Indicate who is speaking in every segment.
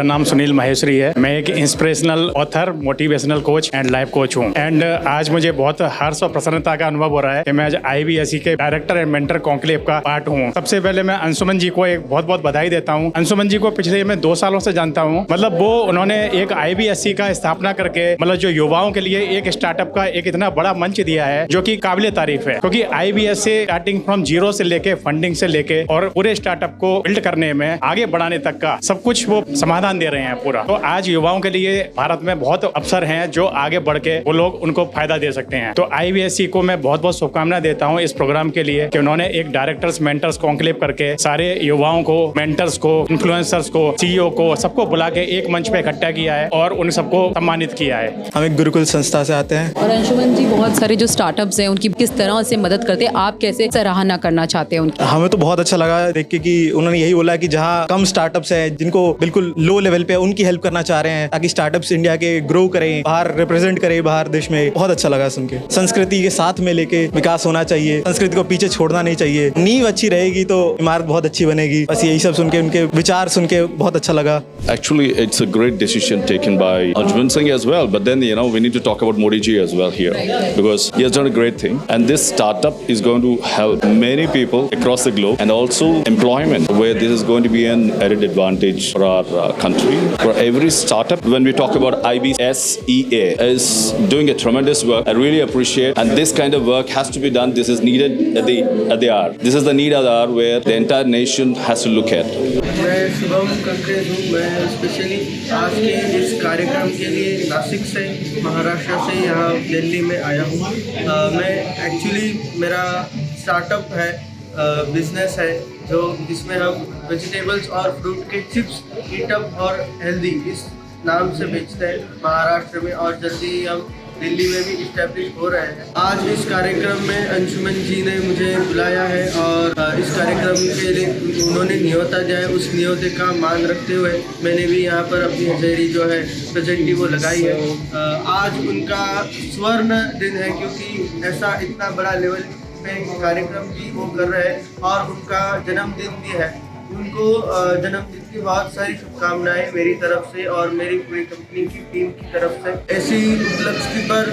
Speaker 1: मेरा नाम सुनील माहेश्वरी है। मैं एक inspirational author, motivational coach and life coach हूँ। एंड आज मुझे बहुत हर्ष और प्रसन्नता का अनुभव हो रहा है कि मैं आज IBSE के डायरेक्टर एंड मेंटर कॉन्क्लेव का पार्ट हूँ। सबसे पहले मैं अंशुमन जी को एक बहुत बहुत बधाई देता हूँ। अंशुमन जी को पिछले मैं 2 सालों से जानता हूँ। मतलब वो उन्होंने एक IBSE का स्थापना करके मतलब जो युवाओं के लिए एक स्टार्टअप का एक इतना बड़ा मंच दिया है जो कि काबिले तारीफ है, क्योंकि IBSE स्टार्टिंग फ्रॉम जीरो से लेके फंडिंग से लेके और पूरे स्टार्टअप को बिल्ड करने में आगे बढ़ाने तक का सब कुछ वो समाधान दे रहे हैं पूरा। तो आज युवाओं के लिए भारत में बहुत अवसर हैं जो आगे बढ़ के वो लोग उनको फायदा दे सकते हैं। तो IBSE को मैं बहुत बहुत शुभकामनाएं देता हूं इस प्रोग्राम के लिए कि उन्होंने एक डायरेक्टर्स मेंटर्स कॉन्क्लेव करके सारे युवाओं को, मेंटर्स को, इन्फ्लुएंसर्स को, CEO को, सबको बुला के एक मंच पे इकट्ठा किया है और उन सबको सम्मानित किया है।
Speaker 2: हम एक गुरुकुल संस्था से आते हैं।
Speaker 3: और अंशुमन जी बहुत सारे जो स्टार्टअप्स हैं उनकी किस तरह से मदद करते हैं, आप कैसे सराहना करना चाहते हैं उनकी?
Speaker 2: हमें तो बहुत अच्छा लगा देख के कि उन्होंने यही बोला कि जहाँ कम स्टार्टअप्स हैं जिनको बिल्कुल लो लेवल पे उनकी हेल्प करना चाह रहे हैं ताकि स्टार्टअप्स इंडिया के ग्रो करें, बाहर रिप्रेजेंट करें बाहर देश में। बहुत अच्छा लगा सुन के। संस्कृति के साथ में लेके विकास होना चाहिए, संस्कृति को पीछे छोड़ना नहीं चाहिए। नींव अच्छी रहेगी तो इमारत बहुत अच्छी बनेगी। बस यही सब सुन के, उनके विचार सुन के बहुत अच्छा लगा।
Speaker 4: Actually, it's a great decision taken by Anjuman Singh as well. But then, we need to talk about Modi ji as well here, because he has done a great thing. And this startup is going to help many people across the globe, and also employment, where this is going to be an added advantage for our country. For every startup, when we talk about IBSEA is doing a tremendous work. I really appreciate, and this kind of work has to be done. This is needed at the hour. This is the need of the hour where the entire nation has to look at.
Speaker 5: मैं शुभम कंकरेज हूँ। मैं specially आज के इस कार्यक्रम के लिए नासिक से, महाराष्ट्र से यहाँ दिल्ली में आया हूँ। मैं एक्चुअली मेरा स्टार्टअप है, बिजनेस है जिसमें हम वेजिटेबल्स और फ्रूट के चिप्स, ईटअप और हेल्दी इस नाम से बेचते हैं महाराष्ट्र में, और जल्दी हम दिल्ली में भी इस्टेब्लिश हो रहे हैं। आज इस कार्यक्रम में अंशुमन जी ने मुझे बुलाया है और इस कार्यक्रम के लिए उन्होंने न्योता दिया है। उस न्योते का मान रखते हुए मैंने भी यहाँ पर अपनी हाजिरी जो है प्रेजेंटी वो लगाई है। आज उनका स्वर्ण दिन है, क्योंकि ऐसा इतना बड़ा लेवल पे कार्यक्रम भी वो कर रहे हैं और उनका जन्मदिन भी है। उनको जन्मदिन की बहुत सारी शुभकामनाएं मेरी तरफ से और मेरी पूरी कंपनी की टीम की तरफ से। ऐसी उपलब्धि पर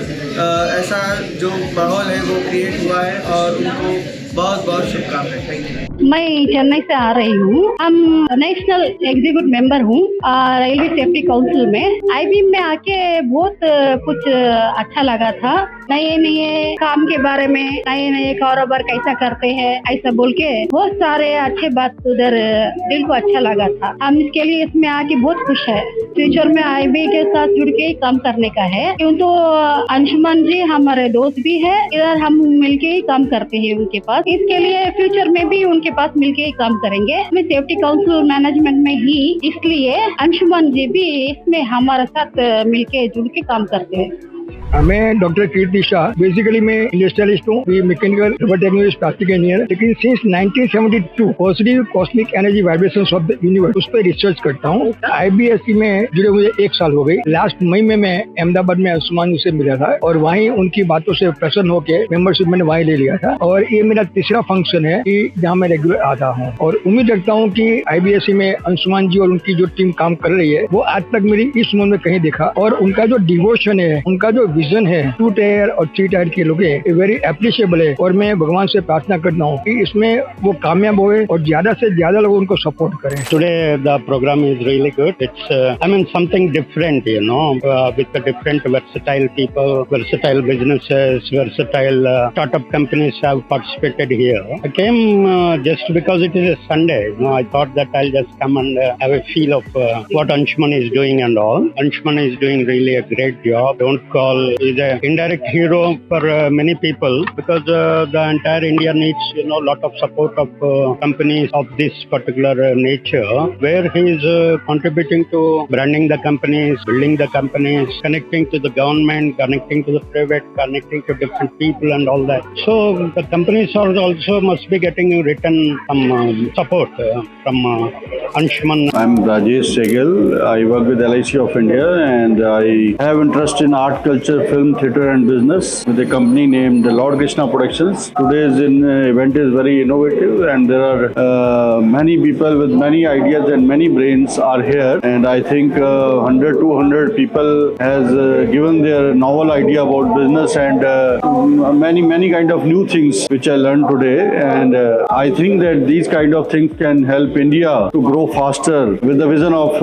Speaker 5: ऐसा जो माहौल है वो क्रिएट हुआ है और उनको बहुत बहुत शुभकामनाएं। Thank you.
Speaker 6: मैं चेन्नई से आ रही हूँ। हम नेशनल एग्जीक्यूटिव मेंबर हूँ रेलवे सेफ्टी काउंसिल में। IBM में आके बहुत कुछ अच्छा लगा था। नए नए काम के बारे में, नए नए कारोबार कैसा करते हैं ऐसा बोल के बहुत सारे अच्छे बात उधर दिल को अच्छा लगा था। हम इसके लिए इसमें आके बहुत खुश है। फ्यूचर में IB के साथ जुड़ के काम करने का है, क्यों तो अंशुमन जी हमारे दोस्त भी है। इधर हम मिलके ही काम करते हैं उनके पास। इसके लिए फ्यूचर में भी उनके पास मिलके ही काम करेंगे। मैं सेफ्टी काउंसिल मैनेजमेंट में ही, इसलिए अंशुमन जी भी इसमें हमारे साथ मिलके जुड़ के काम करते हैं।
Speaker 7: मैं डॉक्टर कीर्ति शाह, बेसिकली मैं इंडस्ट्रियलिस्ट हूँ, मैकेनिकल टेक्नोलॉजी प्लास्टिक इंजीनियर। लेकिन since 1972 positive cosmic energy vibrations of the universe उस पर रिसर्च करता हूँ। IBSE में जुड़े मुझे 1 साल हो गई। लास्ट मई में मैं अहमदाबाद में अंशुमान से मिला था और वहीं उनकी बातों से प्रसन्न होकर मेंबरशिप मैंने वहीं ले लिया था। और ये मेरा तीसरा फंक्शन है कि जहाँ मैं रेगुलर आता हूँ, और उम्मीद रखता हूँ कि IBSE में अंशुमान जी और उनकी जो टीम काम कर रही है वो आज तक मेरी इस उम्र में कहीं देखा। और उनका जो डिवोशन है, उनका जो विजन है 2 टायर और 3 टायर के लोग है, वेरी अप्रिशिएबल है। और मैं भगवान से प्रार्थना करता हूँ कि इसमें वो कामयाब होए और ज्यादा से ज्यादा लोग उनको सपोर्ट करें।
Speaker 8: Today the program is really good. It's something different, with the different versatile people, versatile businesses, versatile startup companies have participated here. I came just because it is a Sunday. I thought that I'll just come and have a feel of what Anshuman is doing and all. Anshuman is doing really a great job. Don't call, he's an indirect hero for many people, because the entire India needs lot of support of companies of this particular nature, where he is contributing to branding the companies, building the companies, connecting to the government, connecting to the private, connecting to different people and all that. So the companies are also must be getting written some support from Anshuman.
Speaker 9: I'm Rajesh Sehgal. I work with LIC of India and I have interest in art, culture, film, theatre and business with a company named Lord Krishna Productions. Today's event is very innovative and there are many people with many ideas and many brains are here, and I think 100-200 people has given their novel idea about business and many kind of new things which I learned today, and I think that these kind of things can help India to grow faster with the vision of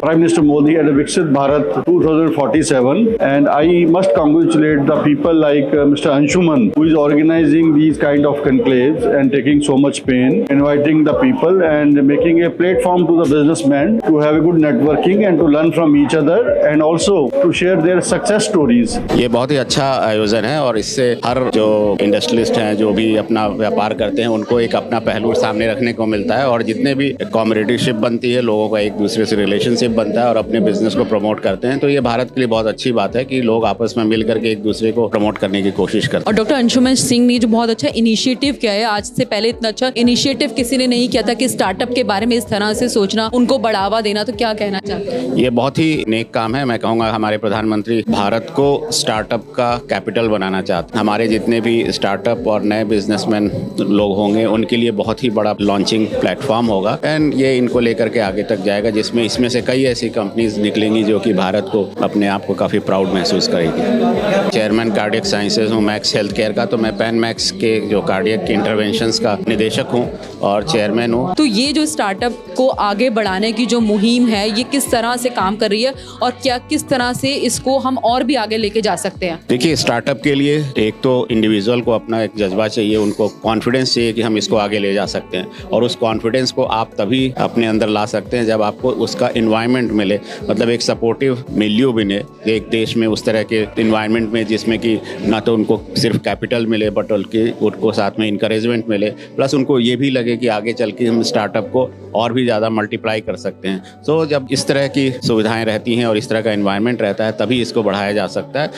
Speaker 9: Prime Minister Modi and a Viksit Bharat 2047. And I must congratulate the people like Mr. Anshuman, who is organizing these kind of conclaves and taking so much pain, inviting the people and making a platform to the businessmen to have a good networking and to learn from each other and also to share their success stories.
Speaker 10: ये बहुत ही अच्छा आयोजन है और इससे हर जो industrialist हैं, जो भी अपना व्यापार करते हैं, उनको एक अपना पहलू सामने रखने को मिलता है और जितने भी कॉम्पिटिटिवशिप बनती है, लोगों का एक दूसरे से रिलेशनशिप बनता है और अपने बिजनेस को प्रमोट करते हैं। तो ये भारत के लिए बहुत अच्छी बात है कि लोग आपस में मिल करके एक दूसरे को प्रमोट करने की कोशिश करते हैं।
Speaker 3: और डॉक्टर अंशुमन सिंह ने जो बहुत अच्छा इनिशिएटिव किया है, आज से पहले इतना अच्छा इनिशिएटिव किसी ने नहीं किया था कि स्टार्टअप के बारे में इस तरह से सोचना, उनको बढ़ावा देना, तो क्या कहना चाहते हैं?
Speaker 10: ये बहुत ही नेक काम है। मैं कहूँगा हमारे प्रधानमंत्री भारत को स्टार्टअप का कैपिटल बनाना चाहते हैं। हमारे जितने भी स्टार्टअप और नए बिजनेसमैन लोग होंगे, उनके लिए बहुत ही बड़ा लॉन्चिंग प्लेटफॉर्म होगा एंड ये इनको लेकर के आगे तक जाएगा, जिसमें इसमें से कई ऐसी कंपनीज निकलेंगी जो कि भारत को अपने आप को काफ़ी प्राउड महसूस करेगी। चेयरमैन कार्डियक साइंसेज हूँ मैक्स हेल्थ केयर का, तो मैं पैन मैक्स के जो कार्डियक इंटरवेंशंस का निदेशक हूँ और चेयरमैन हूँ।
Speaker 3: तो ये जो स्टार्टअप को आगे बढ़ाने की जो मुहिम है, ये किस तरह से काम कर रही है और क्या किस तरह से इसको हम और भी आगे लेके जा सकते हैं?
Speaker 10: देखिए, स्टार्टअप के लिए एक तो इंडिविजुअल को अपना एक जज्बा चाहिए, उनको कॉन्फिडेंस चाहिए कि हम इसको आगे ले जा सकते हैं और उस कॉन्फिडेंस को आप तभी अपने अंदर ला सकते हैं जब आपको उसका इन्वायरमेंट मिले, मतलब एक सपोर्टिव मिलियो बने एक देश में, उस तरह के इन्वायरमेंट में जिसमें कि ना तो उनको सिर्फ कैपिटल मिले बट उनको साथ में इंकरेजमेंट मिले, प्लस उनको ये भी लगे कि आगे चल के हम स्टार्टअप को और भी ज़्यादा मल्टीप्लाई कर सकते हैं। तो जब इस तरह की सुविधाएं रहती हैं और इस तरह का इन्वायरमेंट रहता है, तभी इसको बढ़ाया जा सकता है।